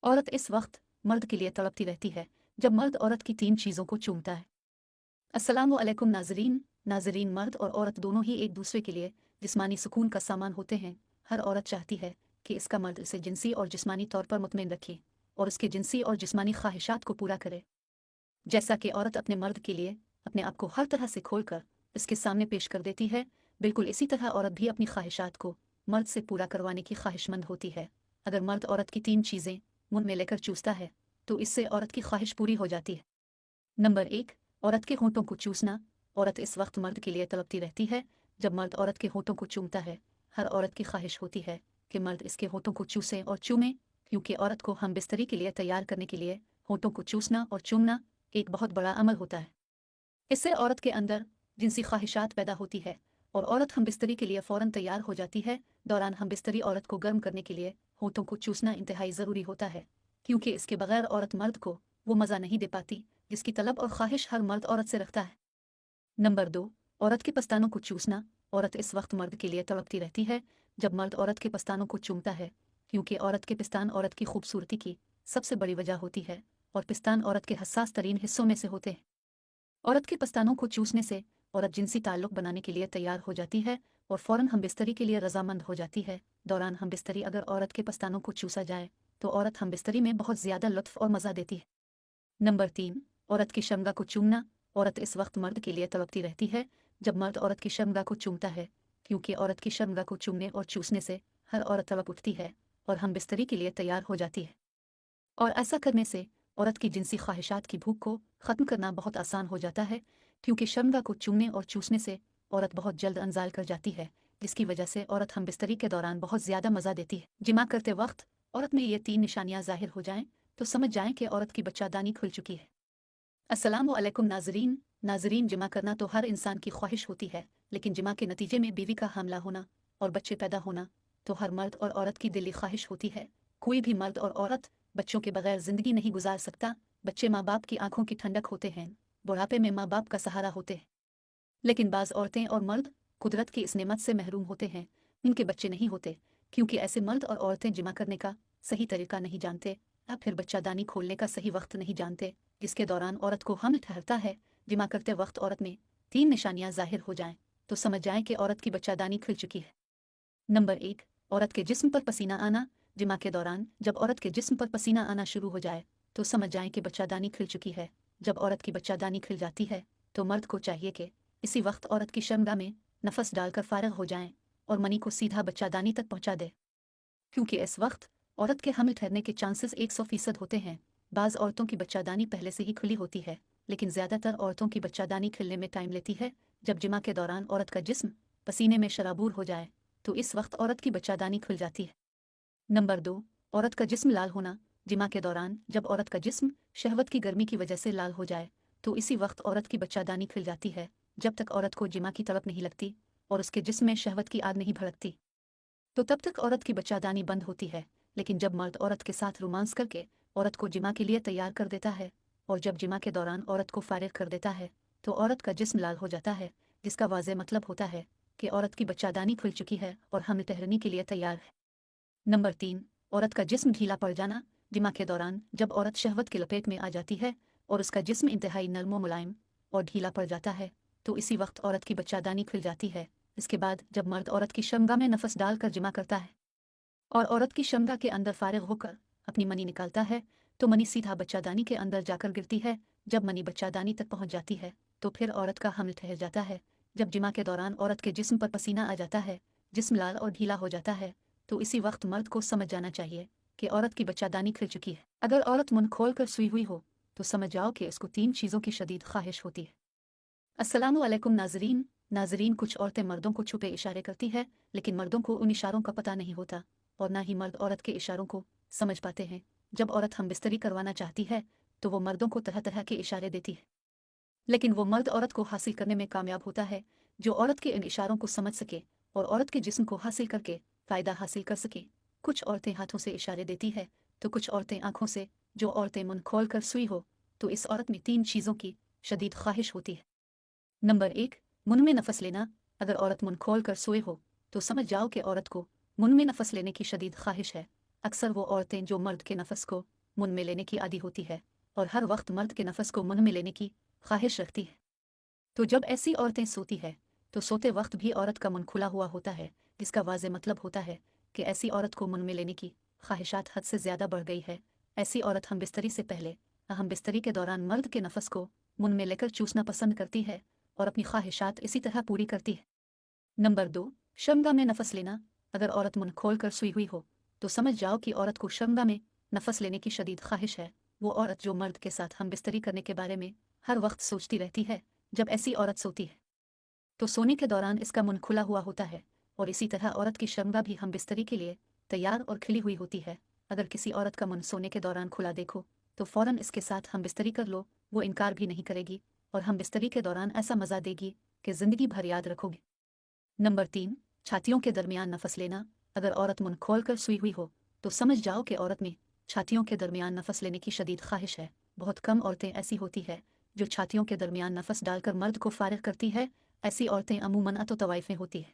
औरत इस वक्त मर्द के लिए तड़पती रहती है जब मर्द औरत की 3 चीज़ों को चूमता है। अस्सलामु अलैकुम नाजरीन। नाजरीन, मर्द और औरत दोनों ही एक दूसरे के लिए जिस्मानी सुकून का सामान होते हैं। हर औरत चाहती है कि इसका मर्द इसे जिनसी और जिस्मानी तौर पर मुतमईन रखे और उसके जिनसी और जिस्मानी ख्वाहिशात को पूरा करे। जैसा कि औरत अपने मर्द के लिए अपने आप को हर तरह से खोलकर इसके सामने पेश कर देती है, बिल्कुल इसी तरह औरत भी अपनी ख्वाहिशात को मर्द से पूरा करवाने की ख्वाहिशमंद होती है। अगर मर्द औरत की 3 चीज़ें मुंह में लेकर चूसता है तो इससे औरत की ख्वाहिश पूरी हो जाती है। नंबर 1, औरत के होंठों को चूसना। औरत इस वक्त मर्द के लिए तड़पती रहती है जब मर्द औरत के होंठों को चूमता है। हर औरत की ख्वाहिश होती है कि मर्द इसके होंठों को चूसे और चूमे, क्योंकि औरत को हम बिस्तरी के लिए तैयार करने के लिए होंठों को चूसना और चूमना एक बहुत बड़ा अमल होता है। इससे औरत के अंदर जिनसी ख्वाहिशात पैदा होती है और औरत हम बिस्तरी के लिए फ़ौरन तैयार हो जाती है। दौरान हम बिस्तरी औरत को गर्म करने के लिए होंठों को चूसना इंतहाई ज़रूरी होता है, क्योंकि इसके बगैर औरत मर्द को वो मज़ा नहीं दे पाती जिसकी तलब और ख्वाहिश हर मर्द औरत से रखता है। नंबर 2, औरत के पस्तानों को चूसना। औरत इस वक्त मर्द के लिए तड़पती रहती है जब मर्द औरत के पस्तानों को चूमता है, क्योंकि औरत के पिस्तान औरत की खूबसूरती की सबसे बड़ी वजह होती है और पिस्तान औरत के हसास तरीन हिस्सों में से होते हैं। औरत के पस्तानों को चूसने से औरत जिनसी ताल्लुक बनाने के लिए तैयार हो जाती है और फ़ौरन हम बिस्तरी के लिए रजामंद हो जाती है। दौरान हम बिस्तरी अगर औरत के पस्तानों को चूसा जाए तो औरत हम बिस्तरी में बहुत ज़्यादा लुत्फ़ और मज़ा देती है। नंबर 3, औरत की शर्मगा को चूमना। औरत इस वक्त मर्द के लिए तड़पती रहती है जब मर्द औरत की शर्मगा को चूमता है, क्योंकि औरत की शर्मगा को चूमने और चूसने से हर औरत तड़प उठती है और हम बिस्तरी के लिए तैयार हो जाती है। और ऐसा करने से औरत की जिनसी ख्वाहिशात की भूख को ख़त्म करना बहुत आसान हो जाता है, क्योंकि शर्मगा को चूमने और चूसने से औरत बहुत जल्द अनजाल कर जाती है, जिसकी वजह से औरत हम बिस्तरी के दौरान बहुत ज़्यादा मज़ा देती है। जिमा करते वक्त औरत में ये 3 निशानियाँ ज़ाहिर हो जाएं तो समझ जाएं कि औरत की बच्चादानी खुल चुकी है। अस्सलामु अलैकुम नाजरीन। नाजरीन, जिमा करना तो हर इंसान की ख्वाहिश होती है, लेकिन जिमा के नतीजे में बीवी का हमला होना और बच्चे पैदा होना तो हर मर्द और औरत की दिली ख्वाहिश होती है। कोई भी मर्द और औरत बच्चों के बगैर ज़िंदगी नहीं गुजार सकता। बच्चे माँ बाप की आंखों की ठंडक होते हैं, बुढ़ापे में माँ बाप का सहारा होते हैं। लेकिन बाज़ औरतें और मर्द कुदरत की इस नेमत से महरूम होते हैं, उनके बच्चे नहीं होते, क्योंकि ऐसे मर्द और औरतें जिमा करने का सही तरीका नहीं जानते या फिर बच्चादानी खोलने का सही वक्त नहीं जानते, जिसके दौरान औरत को हमल ठहरता है। जिमा करते वक्त औरत में 3 निशानियाँ ज़ाहिर हो जाएं तो समझ जाएं कि औरत की बच्चादानी खुल चुकी है। नंबर 1, औरत के जिस्म पर पसीना आना। जिमा के दौरान जब औरत के जिस्म पर पसीना आना शुरू हो जाए तो समझ जाएं कि बच्चादानी खिल चुकी है। जब औरत की बच्चादानी खिल जाती है तो मर्द को चाहिए कि इसी वक्त औरत की शर्मगाह में नफस डालकर फारग हो जाएं और मनी को सीधा बच्चादानी तक पहुंचा दे, क्योंकि इस वक्त औरत के हमल ठहरने के चांसेस 100% होते हैं। बाज़ औरतों की बच्चादानी पहले से ही खुली होती है, लेकिन ज़्यादातर औरतों की बच्चादानी खिलने में टाइम लेती है। जब जिमा के दौरान औरत का जिस्म पसीने में शराबूर हो जाए तो इस वक्त औरत की बच्चादानी खुल जाती है। नंबर 2, औरत का जिस्म लाल होना। जिमा के दौरान जब औरत का जिस्म शहवत की गर्मी की वजह से लाल हो जाए तो इसी वक्त औरत की बच्चादानी खिल जाती है। जब तक औरत को जिमा की तड़प नहीं लगती और उसके जिस्म में शहवत की आग नहीं भड़कती तो तब तक औरत की बच्चादानी बंद होती है। लेकिन जब मर्द औरत के साथ रोमांस करके औरत को जिमा के लिए तैयार कर देता है और जब जिमा के दौरान औरत को फारिग कर देता है तो औरत का जिस्म लाल हो जाता है, जिसका वाज़े मतलब होता है कि औरत की बच्चादानी खुल चुकी है और हमल ठहरने के लिए तैयार है। नंबर 3, औरत का जिस्म ढीला पड़ जाना। जिमा के दौरान जब औरत शहवत की लपेट में आ जाती है और उसका जिस्म इंतहाई नर्म व मुलायम और ढीला पड़ जाता है तो इसी वक्त औरत की बच्चादानी खुल जाती है। इसके बाद जब मर्द औरत की शर्मगाह में नफस डालकर जिमा करता है और औरत की शर्मगाह के अंदर फारिग होकर अपनी मनी निकालता है तो मनी सीधा बच्चादानी के अंदर जाकर गिरती है। जब मनी बच्चादानी तक पहुंच जाती है तो फिर औरत का हमल ठहर जाता है। जब जिमा के दौरान औरत के जिस्म पर पसीना आ जाता है, जिस्म लाल और ढीला हो जाता है तो इसी वक्त मर्द को समझ जाना चाहिए कि औरत की बच्चादानी खिल चुकी है। अगर औरत मुंह खोल कर सुई हुई हो तो समझ जाओ कि उसको 3 चीज़ों की शदीद ख्वाहिश होती है। अस्सलामु अलैकुम नाजरीन। नाजरीन, कुछ औरतें मर्दों को छुपे इशारे करती है, लेकिन मर्दों को उन इशारों का पता नहीं होता और ना ही मर्द औरत के इशारों को समझ पाते हैं। जब औरत हम बिस्तरी करवाना चाहती है तो वो मर्दों को तरह तरह के इशारे देती है, लेकिन वो मर्द औरत को हासिल करने में कामयाब होता है जो औरत के इन इशारों को समझ सके और औरत के जिस्म को हासिल करके फ़ायदा हासिल कर सके। कुछ औरतें हाथों से इशारे देती है तो कुछ औरतें आंखों से। जो औरतें मुंह खोल कर सुई हो तो इस औरत में 3 चीज़ों की शदीद ख्वाहिश होती है। नंबर 1, मुंह में नफस लेना। अगर औरत मुंह खोल कर सोए हो तो समझ जाओ कि औरत को मुंह में नफस लेने की शदीद ख्वाहिश है। अक्सर वो औरतें जो मर्द के नफस को मुंह में लेने की आदी होती है और हर वक्त मर्द के नफस को मुंह में लेने की ख्वाहिश रखती है। तो जब ऐसी औरतें सोती है तो सोते वक्त भी औरत का मुंह खुला हुआ होता है, जिसका वाज़े मतलब होता है कि ऐसी औरत को मुंह में लेने की ख्वाहिशात हद से ज़्यादा बढ़ गई है। ऐसी औरत हम बिस्तरी से पहले हम बिस्तरी के दौरान मर्द के नफस को मुंह में लेकर चूसना पसंद करती है और अपनी ख्वाहिशात इसी तरह पूरी करती है। नंबर 2, शर्मगाह में नफस लेना। अगर औरत मुंह खोल कर सुई हुई हो तो समझ जाओ कि औरत को शर्मगाह में नफस लेने की शदीद ख्वाहिश है। वो औरत जो मर्द के साथ हम बिस्तरी करने के बारे में हर वक्त सोचती रहती है। जब ऐसी औरत सोती है तो सोने के दौरान इसका मुंह खुला हुआ होता है और इसी तरह औरत की शर्मगाह भी हम बिस्तरी के लिए तैयार और खिली हुई होती है। अगर किसी औरत का मुंह सोने के दौरान खुला देखो तो फौरन इसके साथ हम बिस्तरी कर लो। वो इनकार भी नहीं करेगी और हम बिस्तरी के दौरान ऐसा मज़ा देगी कि ज़िंदगी भर याद रखोगे। नंबर 3, छातियों के दरमियान नफस लेना। अगर औरत मुंह खोल कर सुई हुई हो तो समझ जाओ कि औरत में छातियों के दरमियान नफस लेने की शदीद ख्वाहिश है। बहुत कम औरतें ऐसी होती है जो छातियों के दरमियान नफस डालकर मर्द को फारिग करती है। ऐसी औरतें अमूमन तो तवाइफें होती है।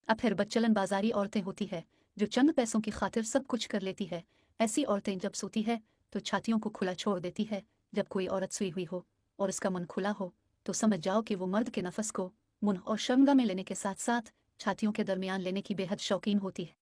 अब फिर बदचलन बाजारी औरतें होती है जो चंद पैसों की खातिर सब कुछ कर लेती है। ऐसी औरतें जब सोती है तो छातियों को खुला छोड़ देती है। जब कोई औरत सुई हुई हो और इसका मुंह खुला हो तो समझ जाओ कि वो मर्द के नफस को मुंह और शर्मगाह में लेने के साथ साथ छातियों के दरमियान लेने की बेहद शौकीन होती है।